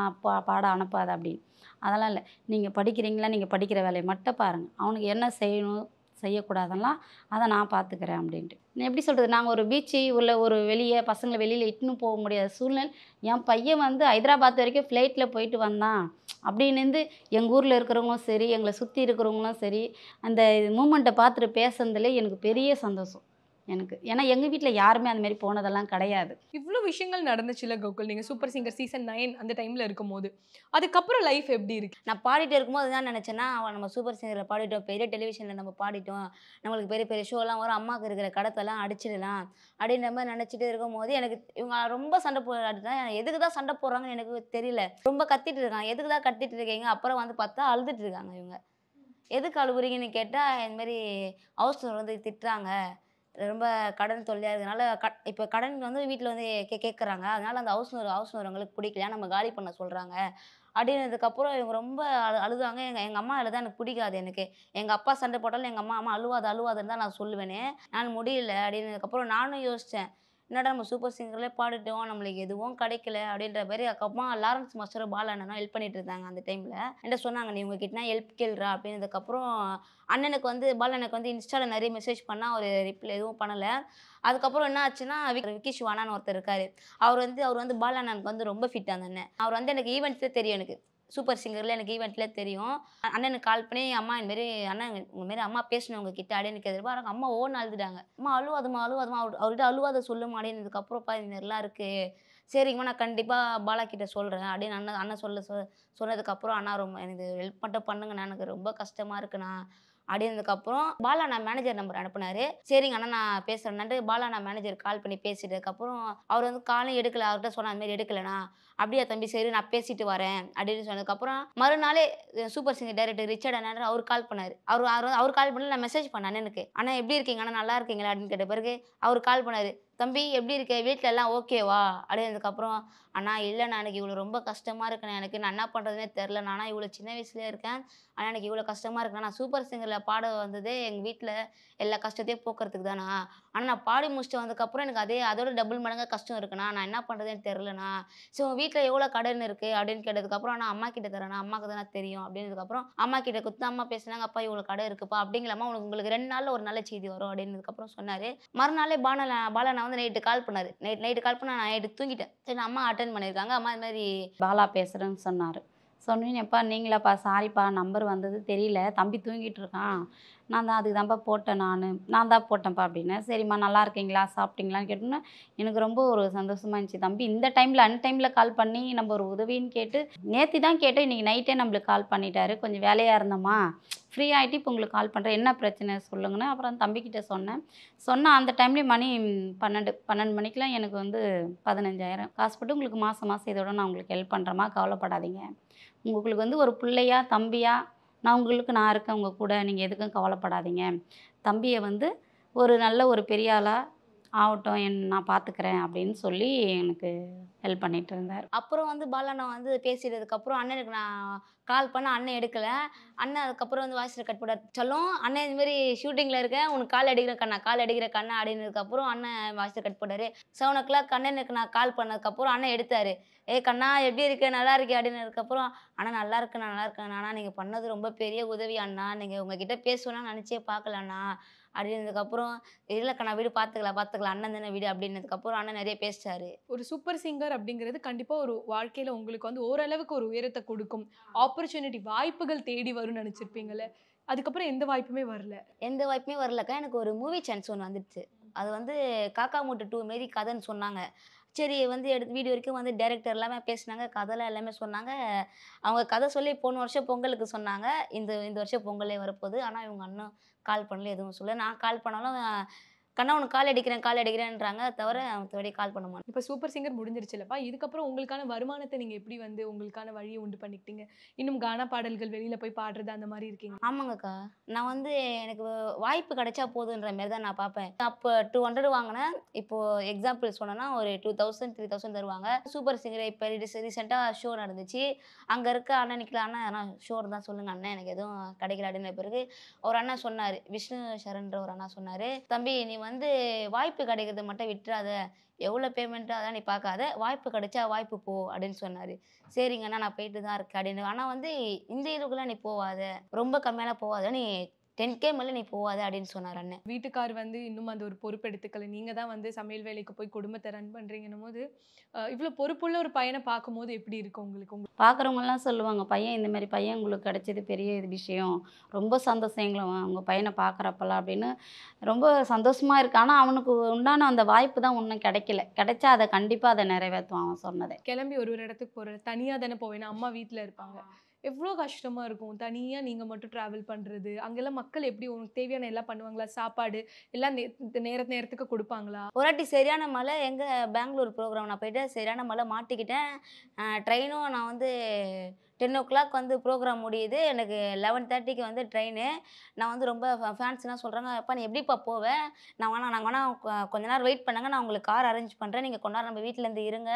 பாட அனுப்பாத அப்படின்னு. அதெல்லாம் இல்லை, நீங்கள் படிக்கிறீங்களா, நீங்கள் படிக்கிற வேலையை மட்டும் பாருங்கள், அவனுக்கு என்ன செய்யணும் செய்யக்கூடாதெல்லாம் அதை நான் பார்த்துக்கிறேன் அப்படின்ட்டு. எப்படி சொல்கிறது, நாங்கள் ஒரு பீச்சு உள்ள ஒரு பசங்களை வெளியில் இட்டுன்னு போக முடியாத சூழ்நிலை. என் பையன் வந்து ஹைதராபாத் வரைக்கும் ஃப்ளைட்டில் போயிட்டு வந்தான் அப்படின்னு எங்கள் ஊரில் இருக்கிறவங்களும் சரி எங்களை சுற்றி இருக்கிறவங்களும் சரி அந்த மூமெண்ட்டை பார்த்துட்டு பேசுனதுல எனக்கு பெரிய சந்தோஷம் எனக்கு. ஏன்னா எங்கள் வீட்டில் யாருமே அந்த மாதிரி போனதெல்லாம் கிடையாது. இவ்வளோ விஷயங்கள் நடந்துச்சுல கோகுல், நீங்கள் சூப்பர் சிங்கர் சீசன் 9 அந்த டைமில் இருக்கும்போது அதுக்கப்புறம் லைஃப் எப்படி இருக்கு? நான் பாடிட்டு இருக்கும்போது தான் நினச்சேன்னா, நம்ம சூப்பர் சிங்கரில் பாடிட்டோம், பெரிய டெலிவிஷனில் நம்ம பாடிட்டோம், நம்மளுக்கு பெரிய பெரிய ஷோலாம் வரும், அம்மாவுக்கு இருக்கிற கடத்தெல்லாம் அடிச்சிடலாம் அப்படின்ற மாதிரி நினச்சிட்டு இருக்கும்போது எனக்கு இவங்க ரொம்ப சண்டை போடுறாங்க. எதுக்கு தான் சண்டை போடுறாங்கன்னு எனக்கு தெரியல. ரொம்ப கத்திட்டு இருக்காங்க. எதுக்கு தான் கத்திட்டு இருக்கீங்க? அப்புறம் வந்து பார்த்தா அழுதுட்டு இருக்காங்க. இவங்க எதுக்கு அழுகுறீங்கன்னு கேட்டால் இந்தமாரி ஹவுஸ் ஓனர் வந்து திட்டுறாங்க, ரொம்ப கடன் தொல்லையாக இருக்கிறதுனால இப்போ கடன் வந்து வீட்டில் வந்து கேட்குறாங்க, அதனால் அந்த ஹவுஸ் ஓனர் அவங்களுக்கு பிடிக்கலையா, நம்ம காலி பண்ண சொல்கிறாங்க அப்படின்னதுக்கப்புறம் இவங்க ரொம்ப அழுதாங்க. எங்கள் அம்மா அழுதா எனக்கு பிடிக்காது. எனக்கு எங்கள் அப்பா சண்டை போட்டாலும் எங்கள் அம்மா அழுவாதுன்னு தான் நான் சொல்லுவேனே. நான் முடியல அப்படின்னதுக்கப்புறம் நானும் யோசித்தேன், என்னடா நம்ம சூப்பர் சிங்கர்லேயே பாடிட்டோம், நம்மளுக்கு எதுவும் கிடைக்கல அப்படின்ற மாதிரி. அதுக்கப்புறமா லாரன்ஸ் மாஸ்டரும் பாலண்ணனும் ஹெல்ப் பண்ணிட்டு இருந்தாங்க அந்த டைமில். என்கிட்ட சொன்னாங்க, நீ உங்ககிட்ட ஹெல்ப் கேள்றா அப்படின்னதுக்கப்புறம் அண்ணனுக்கு வந்து பாலண்ணனுக்கு வந்து இன்ஸ்டாவில் நிறைய மெசேஜ் பண்ணால் அவர் ரிப்ளை எதுவும் பண்ணலை. அதுக்கப்புறம் என்ன ஆச்சுன்னா, விக்கி சிவானான்னு ஒருத்தர் இருக்கார். அவர் வந்து பாலண்ணனுக்கு வந்து ரொம்ப ஃபிட் அந்த அண்ணன். அவர் வந்து எனக்கு ஈவெண்ட்ஸே தெரியும், எனக்கு சூப்பர் சிங்கரில் எனக்கு ஈவெண்ட்லேயே தெரியும். அண்ணனுக்கு கால் பண்ணி, அம்மா இந்தமாரி அண்ணன் உங்கமாரி அம்மா பேசணும் உங்ககிட்ட அப்படின்னு கேட்குறப்ப அம்மா ஓன்னு அழுதுட்டாங்க. அம்மா அழுவாதம்மா அவர்கிட்ட அழுவாத சொல்லுமா அப்படின்னதுக்கப்புறம்ப்பா இந்த மாதிரிலாம் இருக்குது, சரிங்கம்மா நான் கண்டிப்பாக பாலா கிட்ட சொல்கிறேன் அப்படின்னு அண்ணன் சொன்னதுக்கப்புறம் அண்ணா ரொம்ப எனக்கு ஹெல்ப் மட்டும் பண்ணுங்கண்ணா, எனக்கு ரொம்ப கஷ்டமாக இருக்குண்ணா அப்படின்னதுக்கப்புறம் பாலா நான் மேனேஜர் நம்பர் அனுப்புனாரு. சரிங்க அண்ணா நான் பேசுகிறேன்னாட்டு பாலா நான் மேனேஜர் கால் பண்ணி பேசிட்டதுக்கப்புறம் அவர் வந்து காலும் எடுக்கலை. அவர்கிட்ட சொன்ன அதுமாரி எடுக்கலைண்ணா, அப்படியா தம்பி சரி நான் பேசிட்டு வரேன் அப்படின்னு சொன்னதுக்கப்புறம் மறுநாளே சூப்பர் சிங்கர் டைரக்டர் ரிச்சர்ட் அண்ணன் அவர் கால் பண்ணார். அவர் கால் பண்ணி நான் மெசேஜ் பண்ணேன் அண்ணனுக்கு, அண்ணா எப்படி இருக்கீங்க அண்ணா, நல்லா இருக்கீங்களா அப்படின்னு கேட்ட பிறகு அவர் கால் பண்ணார், தம்பி எப்படி இருக்க, வீட்டில் எல்லாம் ஓகேவா அப்படின்னதுக்கப்புறம் அண்ணா இல்லைண்ணா எனக்கு இவ்வளோ ரொம்ப கஷ்டமாக இருக்குண்ணா, எனக்கு நான் என்ன பண்ணுறதுனே தெரில, நானா இவ்வளோ சின்ன வயசுலேயே இருக்கேன், ஆனால் எனக்கு இவ்வளோ கஷ்டமாக இருக்குண்ணா, நான் சூப்பர் சிங்கரில் பாட வந்ததே எங்கள் வீட்டில் எல்லா கஷ்டத்தையும் போக்குறதுக்கு தானா, ஆனால் நான் பாடி முடிச்சுட்டு வந்ததுக்கப்புறம் எனக்கு அதோட டபுள் மடங்காக கஷ்டம் இருக்குண்ணா, நான் என்ன பண்ணுறதுன்னு தெரிலண்ணா, ஸோ வீட்டில் எவ்வளோ கடன் இருக்குது அப்படின்னு கேட்டதுக்கப்புறம் நான் அம்மா கிட்ட தரேன், அம்மாவுக்கு தானே தெரியும் அப்படின்னதுக்கப்புறம் அம்மா கிட்ட கொடுத்து அம்மா பேசினாங்க, அப்பா இவ்வளோ கடை இருக்குப்பா அப்படிங்களாம்மா, உங்களுக்கு 2 நாளில் ஒரு நல்ல செய்தி வரும் அப்படின்னதுக்கப்புறம் சொன்னார். மறுநாளே பாலா வந்து நைட்டு கால் பண்ணார். நைட்டு கால் பண்ணால் நான் நைட்டு தூங்கிட்டேன். சரி அம்மா அட்டன் பண்ணியிருக்காங்க. அம்மா இது மாதிரி பாலா பேசுகிறேன்னு சொன்னார். சொன்னேன்ப்பா நீங்களாப்பா சாரிப்பா நம்பர் வந்தது தெரியல, தம்பி தூங்கிட்டு இருக்கான், நான் தான் அதுக்கு தான்ப்பா போட்டேன், நான் தான் போட்டேன்ப்பா அப்படின்னேன். சரிம்மா நல்லா இருக்கீங்களா சாப்பிட்டீங்களான்னு கேட்டோன்னா எனக்கு ரொம்ப ஒரு சந்தோஷமாக இருந்துச்சு. தம்பி இந்த டைமில் அன்டைமில் கால் பண்ணி நம்ம ஒரு உதவின்னு கேட்டு நேற்று தான் கேட்டோம், இன்றைக்கி நைட்டே நம்மளுக்கு கால் பண்ணிட்டாரு. கொஞ்சம் வேலையாக இருந்தம்மா ஃப்ரீ ஆகிட்டு இப்போ உங்களுக்கு கால் பண்ணுறேன், என்ன பிரச்சனை சொல்லுங்கன்னு அப்புறம் தம்பிக்கிட்ட சொன்னேன். அந்த டைம்லேயே மணி 12 மணிக்கெலாம் எனக்கு வந்து 15,000 காசு போட்டு உங்களுக்கு மாதம் இதோட நான் உங்களுக்கு ஹெல்ப் பண்ணுறேம்மா, கவலைப்படாதீங்க, உங்களுக்கு வந்து ஒரு பிள்ளையா தம்பியா நான் இருக்கேன் உங்கள் கூட, நீங்கள் எதுக்கும் கவலைப்படாதீங்க, தம்பியை வந்து ஒரு நல்ல ஒரு பெரிய ஆளாக ஆகட்டும், நான் பார்த்துக்கிறேன் அப்படின்னு சொல்லி எனக்கு ஹெல்ப் பண்ணிகிட்டு இருந்தார். அப்புறம் வந்து பாலாண்ணா வந்து பேசிட்டதுக்கப்புறம் அண்ணனுக்கு நான் கால் பண்ண, அண்ணன் எடுக்கலை. அண்ணன் அதுக்கப்புறம் வந்து வாய்ஸ் ரெக்கார்ட் போட்டார். சொல்லும் அண்ணன் இதுமாரி ஷூட்டிங்கில் இருக்கேன், உனக்கு கால் அடிக்கிறேன் கண்ணா அப்படின்னதுக்கப்புறம் அண்ணன் வாய்ஸ் ரெக்கார்ட் போட்டார். 7 o'clock அண்ணனுக்கு நான் கால் பண்ணதுக்கப்புறம் அண்ணன் எடுத்தார். கண்ணா எப்படி இருக்கேன், நல்லா இருக்கேன் அப்படின்னதுக்கப்புறம் அண்ணா நல்லா இருக்கேன் அண்ணா, நீங்கள் பண்ணது ரொம்ப பெரிய உதவி அண்ணா, நீங்கள் உங்ககிட்ட பேசணும்னு நினச்சே பார்க்கல அண்ணா அப்படின்னதுக்கப்புறம் இல்லைக்கண்ணா வீடு பார்த்துக்கலாம் அண்ணன் தானே வீடு அப்படின்னதுக்கப்புறம் அண்ணன் நிறைய பேசிட்டாரு. ஒரு சூப்பர் சிங்கர் அப்படிங்கிறது கண்டிப்பாக ஒரு வாழ்க்கையில் உங்களுக்கு வந்து ஓரளவுக்கு ஒரு உயரத்தை கொடுக்கும், ஆப்பர்ச்சுனிட்டி வாய்ப்புகள் தேடி வரும்னு நினச்சிருப்பீங்களே, அதுக்கப்புறம் எந்த வாய்ப்புமே வரலக்கா. எனக்கு ஒரு மூவி சான்ஸ் ஒன்று வந்துடுச்சு. அது வந்து காக்கா மூட்டு 2 மாரி கதைன்னு சொன்னாங்க. சரி வந்து எடுத்து வீடியோ வரைக்கும் வந்து டைரக்டர் எல்லாமே பேசினாங்க, கதைலாம் எல்லாமே சொன்னாங்க. அவங்க கதை சொல்லி போன வருஷம் பொங்கலுக்கு சொன்னாங்க, இந்த வருஷம் பொங்கலே வரப்போகுது. ஆனால் இவங்க அண்ணன் கால் பண்ணல, எதுவும் சொல்ல. நான் கால் பண்ணாலும் கண்ணா உனக்கு கால் அடிக்கிறேன்றாங்க, தவிர மற்றபடி கால் பண்ண மாட்டேன். இப்போ சூப்பர் சிங்கர் முடிஞ்சிருச்சுல்லப்பா, இதுக்கப்புறம் உங்களுக்கான வருமானத்தை நீங்கள் எப்படி வந்து உங்களுக்கான வழியை உண்டு பண்ணிக்கிட்டீங்க? இன்னும் கானா பாடல்கள் வெளியில் போய் பாடுறது அந்த மாதிரி இருக்கீங்க? ஆமாங்கக்கா, நான் வந்து எனக்கு வாய்ப்பு கிடைச்சா போதுன்ற மாரி தான் நான் பார்ப்பேன். அப்போ 200 வாங்கினேன். இப்போது எக்ஸாம்பிள் சொன்னேன்னா ஒரு 2000 3000 தருவாங்க. சூப்பர் சிங்கர் இப்போ ரீசெண்டாக ஷோ நடந்துச்சு. அங்கே இருக்க அண்ணன் நிற்கல, அண்ணன் ஷோ தான் சொல்லுங்கள் அண்ணன், எனக்கு எதுவும் கிடைக்கல அப்படின்ற பிறகு ஒரு அண்ணன் சொன்னார், விஷ்ணு சரண்ன்ற ஒரு அண்ணா சொன்னார், தம்பி நீ வந்து வாய்ப்பு கிடைக்கிறது மட்டும் விட்டுறாத, எவ்வளோ பேமெண்ட்டு அதான் நீ பார்க்காத, வாய்ப்பு கிடைச்சா வாய்ப்பு போ அப்படின்னு சொன்னார். சரிங்கண்ணா நான் போயிட்டு தான் இருக்கேன் அப்படின்னு. ஆனால் வந்து இந்த இதுக்குலாம் நீ போகாத, ரொம்ப கம்மியெல்லாம் போகாத, நீ 10K மேலே நீ போகாத அப்படின்னு சொன்னார் அண்ணன். வீட்டுக்கார் வந்து இன்னும் அந்த ஒரு பொறுப்பு எடுத்துக்கல, நீங்கள் தான் வந்து சமையல் வேலைக்கு போய் குடும்பத்தை ரன் பண்ணுறீங்கன்னும் போது இவ்வளோ பொறுப்புள்ள ஒரு பையனை பார்க்கும்போது எப்படி இருக்கும் உங்களுக்கு? பார்க்குறவங்கலாம் சொல்லுவாங்க, பையன் இந்த மாதிரி பையன் உங்களுக்கு கிடைச்சது பெரிய விஷயம், ரொம்ப சந்தோஷம் எங்களும் உங்கள் பையனை பார்க்குறப்பெல்லாம் அப்படின்னு ரொம்ப சந்தோஷமாக இருக்கு. ஆனால் அவனுக்கு உண்டான அந்த வாய்ப்பு தான் இன்னும் கிடைச்சா அதை கண்டிப்பாக அதை நிறைவேற்றுவான் அவன் சொன்னதை. கிளம்பி ஒரு இடத்துக்கு போகிற தனியாக தானே போவேன், அம்மா வீட்டில் இருப்பாங்க, எவ்வளோ கஷ்டமாக இருக்கும் தனியாக நீங்கள் மட்டும் ட்ராவல் பண்ணுறது. அங்கெல்லாம் மக்கள் எப்படி உனக்கு தேவையான எல்லாம் பண்ணுவாங்களா, சாப்பாடு எல்லாம் நேரத்துக்கு கொடுப்பாங்களா? ஒரு வாட்டி சரியான மழை, எங்கள் பெங்களூர் ப்ரோக்ராம் நான் போயிட்டு சரியான மழை மாட்டிக்கிட்டேன். ட்ரெயினும் நான் வந்து 10 o'clock வந்து ப்ரோக்ராம் முடியுது, எனக்கு 11:30க்கு வந்து ட்ரெயின். நான் வந்து ரொம்ப ஃபேன்ஸ்லாம் சொல்கிறாங்க, அப்பா நீ எப்படிப்பா போவேன், நாங்கள் வேணால் கொஞ்ச நேரம் வெயிட் பண்ணுங்க, நான் உங்களுக்கு கார் அரேஞ்ச் பண்ணுறேன், நீங்கள் கொஞ்ச நேரம் நம்ம வீட்டிலேருந்து இருங்க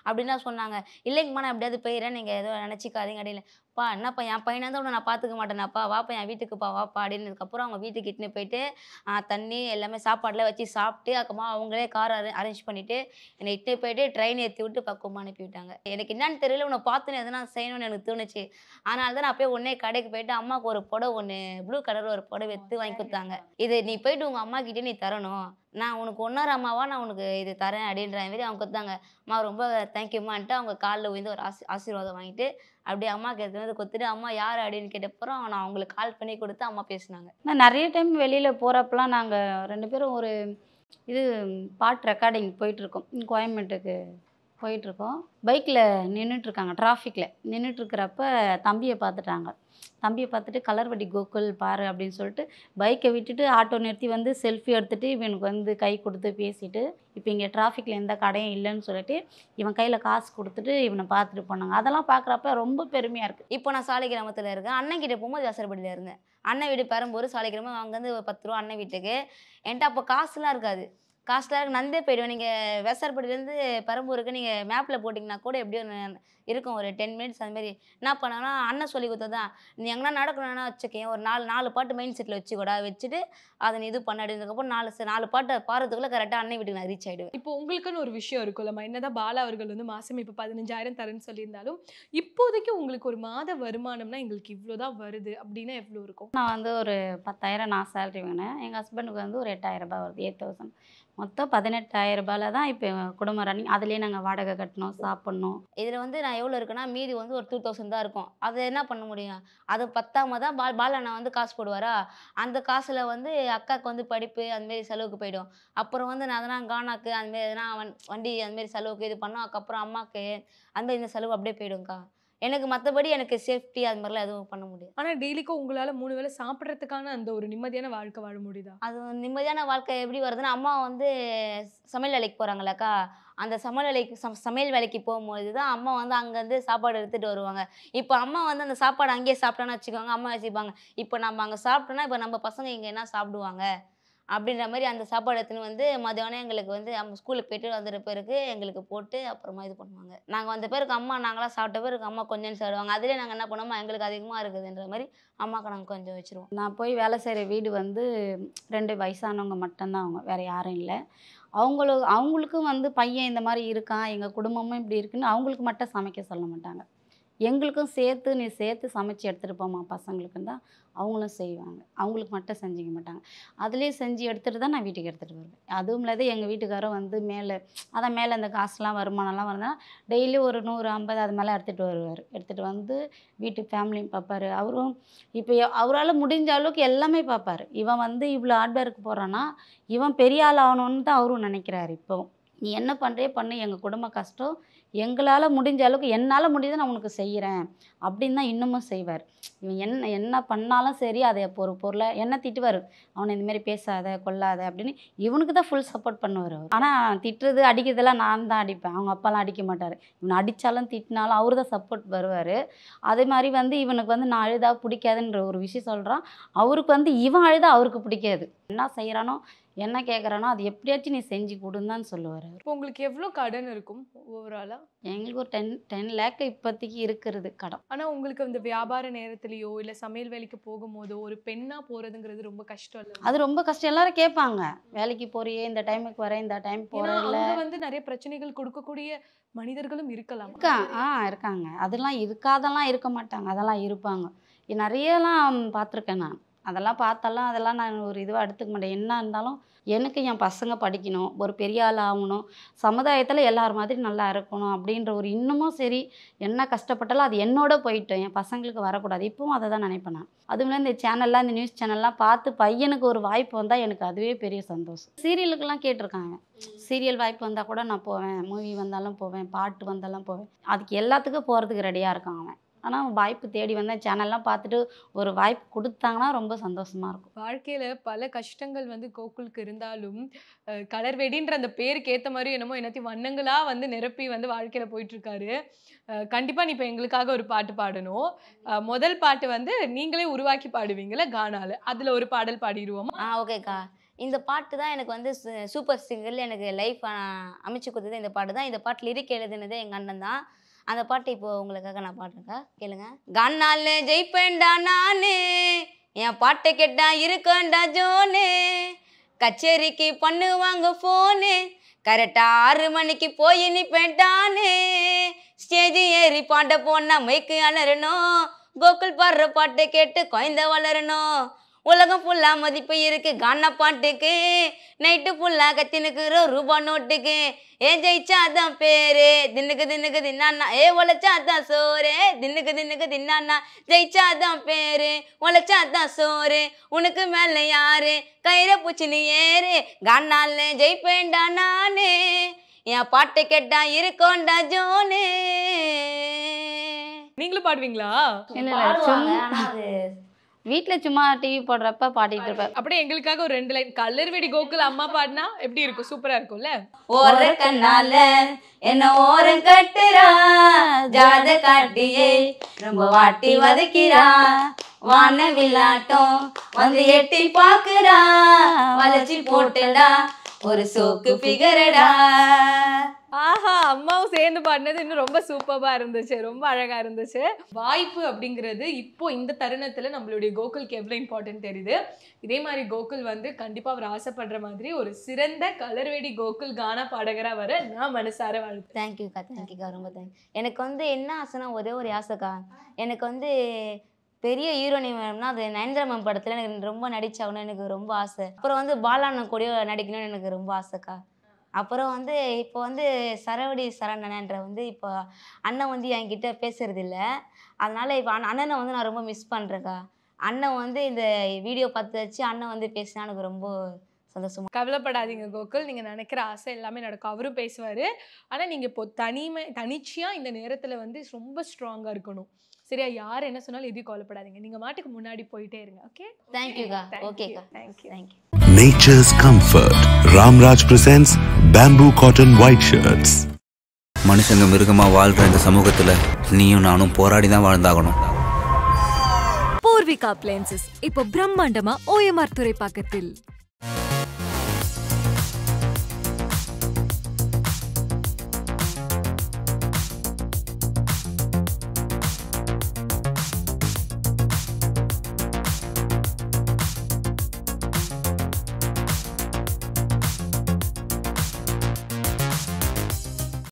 அப்படின்லாம் சொன்னாங்க. இல்லைங்கம்மா நான் எப்படியாவது போயிடுறேன், நீங்கள் ஏதோ நினச்சிக்காதீங்க அப்படின்னு. பா என்னப்பா என் பையனாக தான் நான் பார்த்துக்க மாட்டேனாப்பா, வாப்பா என் வீட்டுக்குப்பா வாப்பா அப்படின்னதுக்கப்புறம் அவங்க வீட்டுக்கு இட்டுன்னு போயிட்டு தண்ணி எல்லாமே சாப்பாடுலாம் வச்சு சாப்பிட்டு அக்கமா அவங்களே கார் அரேஞ்ச் பண்ணிவிட்டு என்னை இட்டுன்னு போயிட்டு ட்ரெயின் ஏற்றி விட்டு பக்குவமாக அனுப்பி விட்டாங்க. எனக்கு என்னன்னு தெரியல, உன்னை பார்த்துன்னு எதனா செய்யணும்னு எனக்கு தோணுச்சு. அதனால தான் நான் போய் உடனே கடைக்கு போயிட்டு அம்மாவுக்கு ஒரு புடவை ஒன்று ப்ளூ கலர் ஒரு புடவை எடுத்து வாங்கி கொடுத்தாங்க. இது நீ போயிட்டு உங்கள் அம்மா கிட்டே நீ தரணும், நான் உனக்கு ஒன்னார அம்மாவா நான் உனக்கு இது தரேன் அப்படின்ற மாதிரி அவங்க கொடுத்தாங்க. அம்மா ரொம்ப தேங்க்யூம்மான்ட்டு அவங்க காலில் விழுந்து ஒரு ஆசீர்வாதம் வாங்கிட்டு அப்படியே அம்மாவுக்கு எடுத்து வந்து கொடுத்துட்டு, அம்மா யார் அப்படின்னு கேட்டப்பறம் நான் அவங்களுக்கு கால் பண்ணி கொடுத்து அம்மா பேசினாங்க. நான் நிறைய டைம் வெளியில் போகிறப்பெல்லாம் நாங்கள் 2 பேரும் ஒரு பாட்டு ரெக்கார்டிங் போயிட்டுருக்கோம், கோயம்பேட்டுக்கு போயிட்டுருக்கோம். பைக்கில் நின்றுட்டுருக்காங்க, டிராஃபிக்கில் நின்றுட்டுருக்கிறப்ப தம்பியை பார்த்துட்டு கலர்வடி கோகுல் பாரு அப்படின்னு சொல்லிட்டு பைக்கை விட்டுட்டு ஆட்டோ நிறுத்தி வந்து செல்ஃபி எடுத்துகிட்டு இவனுக்கு வந்து கை கொடுத்து பேசிட்டு, இப்போ இங்கே டிராஃபிக்கில் எந்த கடையும் இல்லைன்னு சொல்லிட்டு இவன் கையில் காசு கொடுத்துட்டு இவனை பார்த்துட்டு போனாங்க. அதெல்லாம் பார்க்குறப்ப ரொம்ப பெருமையாக இருக்குது. இப்போ நான் சாலிகிராமத்தில் இருக்கேன், அண்ணன் கிட்டே போகும்போது வெசரப்படியில் இருந்தேன். அண்ணன் வீடு பெரம்பூர், சாலிகிராமம், அங்கேருந்து 10 ரூபா அண்ணன் வீட்டுக்கு. என்கிட்ட அப்போ காசுலாம் இருக்காது, காசுலாம் நந்தே போயிடுவேன். நீங்கள் வெசரப்படியிலேருந்து பெரம்பூருக்கு நீங்கள் மேப்பில் போட்டிங்கன்னா கூட எப்படியும் இருக்கும் ஒரு 10 மினிட்ஸ் அந்த மாதிரி என்ன பண்ணாங்கன்னா அண்ணன் சொல்லி கொடுத்ததான் நீ எங்கன்னா நடக்கணும்னா வச்சுக்கேன் ஒரு 4 பாட்டு மைண்ட் செட்டில் வச்சுக்கூடா வச்சுட்டு அதை நீ இது பண்ணதுக்கப்புறம் 4 பாட்டு பாடுறதுக்குள்ளே கரெக்டாக அண்ணன் வீட்டுக்கு நான் ரீச் ஆகிடுவேன். இப்போ உங்களுக்குன்னு ஒரு விஷயம் இருக்குல்லம்மா, என்னதான் பாலா அவர்கள் வந்து மாதம் இப்போ 15,000 தரேன்னு சொல்லியிருந்தாலும் இப்போதைக்கு உங்களுக்கு ஒரு மாத வருமானம்னா எங்களுக்கு இவ்வளோதான் வருது அப்படின்னா எவ்வளோ இருக்கும்? நான் வந்து ஒரு 10,000 நான் சேலரி வாங்கினேன். எங்கள் ஹஸ்பண்டுக்கு வந்து ஒரு 8,000 ரூபாய் வருது, 8,000. மொத்தம் 18,000 ரூபாயில் தான் இப்போ குடும்பம் ரன்னிங். அதுலேயே நாங்கள் வாடகை கட்டணும், சாப்பிட்ணும். இதில் வந்து நான் எவ்வளோ இருக்குன்னா மீதி வந்து ஒரு 2,000 தான் இருக்கும். அதை என்ன பண்ண முடியும், அது பத்தாம தான் பாலண்ணா வந்து காசு போடுவாரா, அந்த காசில் வந்து அக்காவுக்கு வந்து படிப்பு அந்தமாரி செலவுக்கு போயிடும். அப்புறம் வந்து நான் அதெல்லாம் கானாக்கு அந்தமாரி எதனா வண்டி அந்தமாரி செலவுக்கு இது பண்ணோம். அதுக்கப்புறம் அம்மாவுக்கு அந்தமாரி இந்த செலவு அப்படியே போயிடும்க்கா. எனக்கு மற்றபடி எனக்கு சேஃப்டி அது மாதிரிலாம் எதுவும் பண்ண முடியாது. ஆனால் டெய்லிக்கும் உங்களால் 3 வேளை சாப்பிட்றதுக்கான அந்த ஒரு நிம்மதியான வாழ்க்கை வாழ முடியுதா? அது நிம்மதியான வாழ்க்கை எப்படி வருதுன்னா, அம்மா வந்து சமையல் வேலைக்கு போகிறாங்களக்கா, அந்த சமையல் வேலைக்கு போகும்போது தான் அம்மா வந்து அங்கேருந்து சாப்பாடு எடுத்துகிட்டு வருவாங்க. இப்போ அம்மா வந்து அந்த சாப்பாடு அங்கேயே சாப்பிட்டோன்னு வச்சுக்கோங்க, அம்மா வச்சுப்பாங்க. இப்போ நம்ம அங்கே சாப்பிட்டோன்னா இப்போ நம்ம பசங்க இங்கே என்ன சாப்பிடுவாங்க அப்படின்ற மாதிரி அந்த சாப்பாடு எடுத்துன்னு வந்து மதியானம் எங்களுக்கு வந்து ஸ்கூலுக்கு போயிட்டு வந்துட்ட பிறகு எங்களுக்கு போட்டு அப்புறமா இது பண்ணுவாங்க. நாங்கள் வந்த பிறகு அம்மா நாங்களாம் சாப்பிட்ட பிறகு அம்மா கொஞ்சம் சாப்பிடுவாங்க. அதிலே நாங்கள் என்ன பண்ணுவோம், எங்களுக்கு அதிகமாக இருக்குதுன்ற மாதிரி அம்மாவுக்கு நாங்கள் கொஞ்சம் வச்சுருவோம். நான் போய் வேலை செய்கிற வீடு வந்து 2 வயசானவங்க மட்டும்தான், அவங்க வேறு யாரும் இல்லை. அவங்களுக்கும் வந்து பையன் இந்த மாதிரி இருக்கான், எங்கள் குடும்பமும் இப்படி இருக்குன்னு அவங்களுக்கு மட்டும் சமைக்க சொல்ல மாட்டாங்க. எங்களுக்கும் சேர்த்து நீ சேர்த்து சமைச்சு எடுத்துகிட்டு போமா பசங்களுக்குன்னு தான் அவங்களும் செய்வாங்க. அவங்களுக்கு மட்டும் செஞ்சுக்க மாட்டாங்க. அதுலேயே செஞ்சு எடுத்துகிட்டு தான் நான் வீட்டுக்கு எடுத்துகிட்டு வருவேன். அதுவும் இல்லாத எங்கள் வீட்டுக்காரரும் வந்து மேலே அந்த காசுலாம் வருமானம்லாம் வருதுன்னா டெய்லி ஒரு 100-50 அது மேலே எடுத்துகிட்டு வருவார். எடுத்துகிட்டு வந்து வீட்டு ஃபேமிலியும் பார்ப்பார். அவரும் இப்போ அவரால் முடிஞ்ச அளவுக்கு எல்லாமே பார்ப்பார். இவன் வந்து இவ்வளோ ஹார்ட்வேருக்கு போகிறான்னா இவன் பெரிய ஆள் ஆகணுன்னு தான் அவரும் நினைக்கிறாரு. இப்போவும் நீ என்ன பண்ணுறே பண்ணு, எங்கள் குடும்ப கஷ்டம் எங்களால் முடிஞ்ச அளவுக்கு என்னால் முடியுது நான் உனக்கு செய்கிறேன் அப்படின்னு தான் இன்னமும் செய்வார். இவன் என்ன பண்ணாலும் சரி அதை ஒரு பொருளை என்ன திட்டுவார், அவனை இந்தமாரி பேசாத கொள்ளாத அப்படின்னு இவனுக்கு தான் ஃபுல் சப்போர்ட் பண்ணுவார் அவர். ஆனால் திட்டுறது அடிக்கிறதெல்லாம் நான் தான் அடிப்பேன், அவங்க அப்பாலாம் அடிக்க மாட்டார். இவனை அடித்தாலும் திட்டினாலும் அவர் தான் சப்போர்ட் வருவார். அதே மாதிரி வந்து இவனுக்கு வந்து நான் அழுதா பிடிக்காதுன்ற ஒரு விஷயம் சொல்கிறான். அவருக்கு வந்து இவன் அழுதா அவருக்கு பிடிக்காது. என்ன செய்கிறானோ என்ன கேட்குறானோ அது எப்படியாச்சும் நீ செஞ்சு கொடுன்னு சொல்லுவார் அவர். இப்போ உங்களுக்கு எவ்வளோ கடன் இருக்கும் ஓவராலாக? எங்களுக்கு ஒரு 10 lakh இப்போதைக்கு இருக்கிறது கடன். ஆனால் உங்களுக்கு அந்த வியாபார நேரத்துலையோ இல்லை சமையல் வேலைக்கு போகும்போதோ ஒரு பெண்ணாக போகிறதுங்கிறது ரொம்ப கஷ்டம் இல்லை? அது ரொம்ப கஷ்டம். எல்லாரும் கேட்பாங்க, வேலைக்கு போறியே, இந்த டைமுக்கு வரேன், இந்த டைம் போகிறேன். அங்கே வந்து நிறைய பிரச்சனைகள் கொடுக்கக்கூடிய மனிதர்களும் இருக்கலாம். இருக்காங்க. அதெல்லாம் இருக்காதெல்லாம் இருக்க மாட்டாங்க, அதெல்லாம் இருப்பாங்க. நிறையலாம் பார்த்துருக்கேன் நான். அதெல்லாம் நான் ஒரு இதுவாக எடுத்துக்க மாட்டேன். என்ன இருந்தாலும் எனக்கு என் பசங்க படிக்கணும், ஒரு பெரிய ஆள் ஆகணும், சமுதாயத்தில் எல்லார் மாதிரி நல்லா இருக்கணும் அப்படின்ற ஒரு இன்னமும் சரி என்ன கஷ்டப்பட்டாலும் அது என்னோட போயிட்டோம், என் பசங்களுக்கு வரக்கூடாது. இப்பவும் அதை தான் நினைப்பேன் நான். அதுவும் இந்த சேனல்லாம் இந்த நியூஸ் சேனல்லாம் பார்த்து பையனுக்கு ஒரு வாய்ப்பு வந்தால் எனக்கு அதுவே பெரிய சந்தோஷம். சீரியலுக்கெல்லாம் கேட்டிருக்காங்க, சீரியல் வாய்ப்பு வந்தால் கூட நான் போவேன், மூவி வந்தாலும் போவேன், பாட்டு வந்தாலும் போவேன். அதுக்கு எல்லாத்துக்கும் போகிறதுக்கு ரெடியாக இருக்கான் அவன். ஆனால் வாய்ப்பு தேடி வந்தேன், சேனல்லாம் பார்த்துட்டு ஒரு வாய்ப்பு கொடுத்தாங்கன்னா ரொம்ப சந்தோஷமாக இருக்கும். வாழ்க்கையில் பல கஷ்டங்கள் வந்து கோகுலுக்கு இருந்தாலும் கலர் வெடின்ற அந்த பேருக்கு ஏற்ற மாதிரி என்னமோ என்னத்தையும் வண்ணங்களாக வந்து நிரப்பி வந்து வாழ்க்கையில் போயிட்டுருக்காரு. கண்டிப்பாக நீ இப்போ எங்களுக்காக ஒரு பாட்டு பாடணும். முதல் பாட்டு வந்து நீங்களே உருவாக்கி பாடுவீங்களே கானால, அதில் ஒரு பாடல் பாடிடுவோமா? ஓகேக்கா. இந்த பாட்டு தான் எனக்கு வந்து சூப்பர் சிங்கரில் எனக்கு லைஃப் அமைச்சு கொடுத்தது இந்த பாட்டு தான். இந்த பாட்டு லிரிக் எழுதுனதே எங்கள் அண்ணன் தான். அந்த பாட்டு இப்போ உங்களுக்காக நான் பாடுறேன்க்கா, கேளுங்க. கானால ஜெயிப்பேன்டா நானு, என் பாட்டை கேட்டா இருக்கேன்டா ஜோனு, கச்சேரிக்கு பண்ணுவாங்க ஃபோனு, கரெக்டாக 6 மணிக்கு போய் நிப்பேன்டானு, ஸ்டேஜ் ஏறி பாட்ட போனா மைக்கு அலறணும், கோகுல் பாடுற பாட்டை கேட்டு குழந்தை வளரணும், உலகம் ஃபுல்லாக மதிப்பு இருக்கு கானா பாட்டுக்கு, நைட்டு ஃபுல்லாக கத்தினுக்குறோம் ரூபா நோட்டுக்கு, ஏன் ஜெயிச்சாதான் பேரு தின்னுக்கு தின்னுக்கு தின்னானா, உழைச்சாதான் சோறு தின்னுக்கு தின்னுக்கு தின்னானா, ஜெயிச்சாதான் பேரு உழைச்சாதான் சோறு, உனக்கு மேலே யாரு கயிறை பூச்சினு ஏறு, கானால ஜெயிப்பேன்டா நானு, என் பாட்டை கேட்டா இருக்கோண்டா ஜோனு. நீங்களும் பாடுவீங்களா? வீட்டில் சும்மா டிவி போடுறப்ப பாடிட்டு இருப்பேன். அப்படியே எங்களுக்காக ஒரு 2 லைன் கலர் வெடி கோகுல் அம்மா பாடினா எப்படி இருக்கும்? சூப்பரா இருக்கும்ல. ஓர கண்ணால என்ன ஓரம் கட்டுறா, ஜாத காட்டியே ரொம்ப வாட்டி வதக்கிறா, வான விளாட்டம் வந்து எட்டி பாக்குறா, வளைச்சி போட்டுடா ஒரு சோக்கு பிகரடா. ஆஹா, அம்மாவும் சேர்ந்து பாடினது இன்னும் ரொம்ப சூப்பராக இருந்துச்சு, ரொம்ப அழகாக இருந்துச்சு. வாய்ப்பு அப்படிங்கிறது இப்போ இந்த தருணத்தில் நம்மளுடைய கோகுலுக்கு எவ்வளோ இம்பார்ட்டன்ட் தெரியுது. இதே மாதிரி கோகுல் வந்து கண்டிப்பாக அவர் ஆசைப்படுற மாதிரி ஒரு சிறந்த கலர்வேடி கோகுல் கானா பாடகராக வர நான் மனசார வாழ்த்து. தேங்க்யூக்கா, ரொம்ப தேங்க்ஸ். எனக்கு வந்து என்ன ஆசைனா ஒரே ஒரு ஆசைக்கா, எனக்கு வந்து பெரிய ஹீரோனி வேணும்னா அது நயன்தாரா மேம் படத்தில் எனக்கு ரொம்ப நடிச்சாகணும்னு எனக்கு ரொம்ப ஆசை. அப்புறம் வந்து பாலாண்ணன் கூடயோ நடிக்கணும்னு எனக்கு ரொம்ப ஆசைக்கா. அப்புறம் வந்து இப்போ வந்து சரவடி சரவணன்ற வந்து இப்போ அண்ணன் வந்து என்கிட்ட பேசுறது இல்லை. அதனால இப்போ அண்ணனை வந்து நான் ரொம்ப மிஸ் பண்ணுறேக்கா. அண்ணன் வந்து இந்த வீடியோ பார்த்து வச்சு அண்ணன் வந்து பேசினா எனக்கு ரொம்ப சந்தோஷமா. கவலைப்படாதீங்க கோகுல், நீங்கள் நினைக்கிற ஆசை எல்லாமே நடக்கும். அவரும் பேசுவார். ஆனால் நீங்கள் இப்போ தனிச்சியாக இந்த நேரத்தில் வந்து ரொம்ப ஸ்ட்ராங்காக இருக்கணும். சரியா? யார் என்ன சொன்னாலும் எதுவும் கவலைப்படாதீங்க. நீங்கள் மாட்டுக்கு முன்னாடி போயிட்டே இருங்க. ஓகே, தேங்க்யூக்கா. ஓகேக்கா, thank you. Nature's comfort. Ramraj presents bamboo cotton white shirts. மனுஷங்க மிருகமா வாழ்ற இந்த சமூகத்துல நீயும் நானும் போராடி தான் வாழ்ந்தாகணும். பூர்விகா அப்ளையன்சஸ் இப்போ பிரம்மாண்டமா OMR துறைப்பாக்கத்தில்.